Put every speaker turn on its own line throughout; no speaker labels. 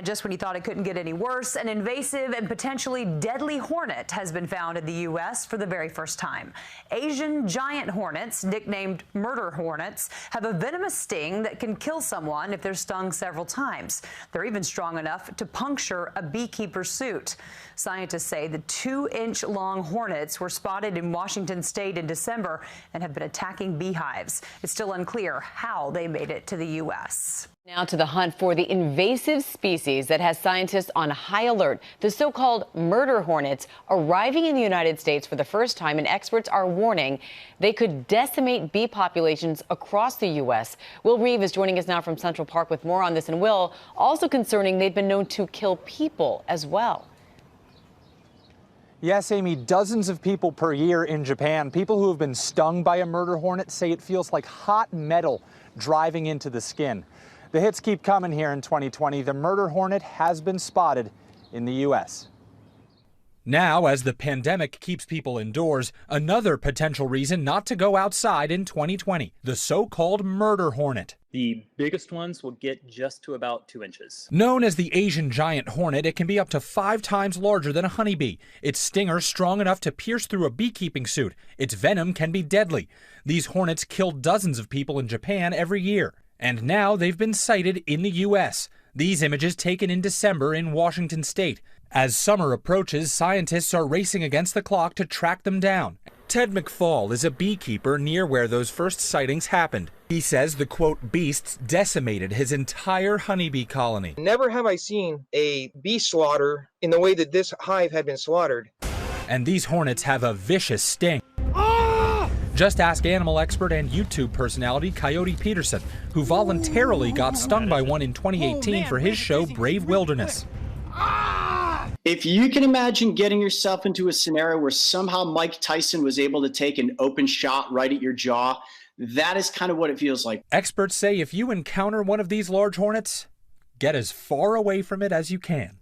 just when you thought it couldn't get any worse, an invasive and potentially deadly hornet has been found in the U.S. for the very first time. Asian giant hornets, nicknamed murder hornets, have a venomous sting that can kill someone if they're stung several times. They're even strong enough to puncture a beekeeper's suit. Scientists say the 2-inch-long hornets were spotted in Washington state in December and have been attacking beehives. It's still unclear how they made it to the U.S.
Now to the hunt for the invasive species that has scientists on high alert. The so-called murder hornets arriving in the United States for the first time, and experts are warning they could decimate bee populations across the U.S. Will Reeve is joining us now from Central Park with more on this. And Will, also concerning, they've been known to kill people as well.
Yes, Amy, dozens of people per year in Japan. People who have been stung by a murder hornet say it feels like hot metal driving into the skin. The hits keep coming here in 2020. The murder hornet has been spotted in the U.S.
Now, as the pandemic keeps people indoors, another potential reason not to go outside in 2020, the so-called murder hornet.
The biggest ones will get just to about 2 inches.
Known as the Asian giant hornet, it can be up to 5 times larger than a honeybee. Its stinger strong enough to pierce through a beekeeping suit. Its venom can be deadly. These hornets kill dozens of people in Japan every year. And now they've been sighted in the U.S. These images taken in December in Washington state. As summer approaches, scientists are racing against the clock to track them down. Ted McFall is a beekeeper near where those first sightings happened. He says the, quote, beasts decimated his entire honeybee colony.
Never have I seen a bee slaughter in the way that this hive had been slaughtered.
And these hornets have a vicious sting. Just ask animal expert and YouTube personality Coyote Peterson, who voluntarily got stung by one in 2018 for his show Brave Wilderness.
If you can imagine getting yourself into a scenario where somehow Mike Tyson was able to take an open shot right at your jaw, that is kind of what it feels like.
Experts say if you encounter one of these large hornets, get as far away from it as you can.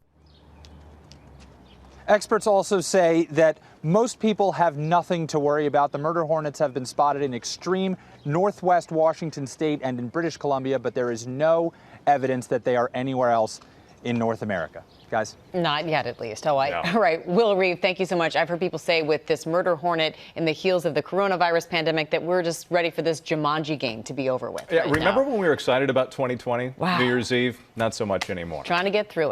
Experts also say that most people have nothing to worry about. The murder hornets have been spotted in extreme northwest Washington state and in British Columbia, but there is no evidence that they are anywhere else in North America. Guys?
Not yet, at least. All right. Will Reeve, thank you so much. I've heard people say with this murder hornet in the heels of the coronavirus pandemic that we're just ready for this Jumanji game to be over with.
Yeah, remember when we were excited about 2020?
Wow.
New Year's Eve? Not so much anymore.
Trying to get through it.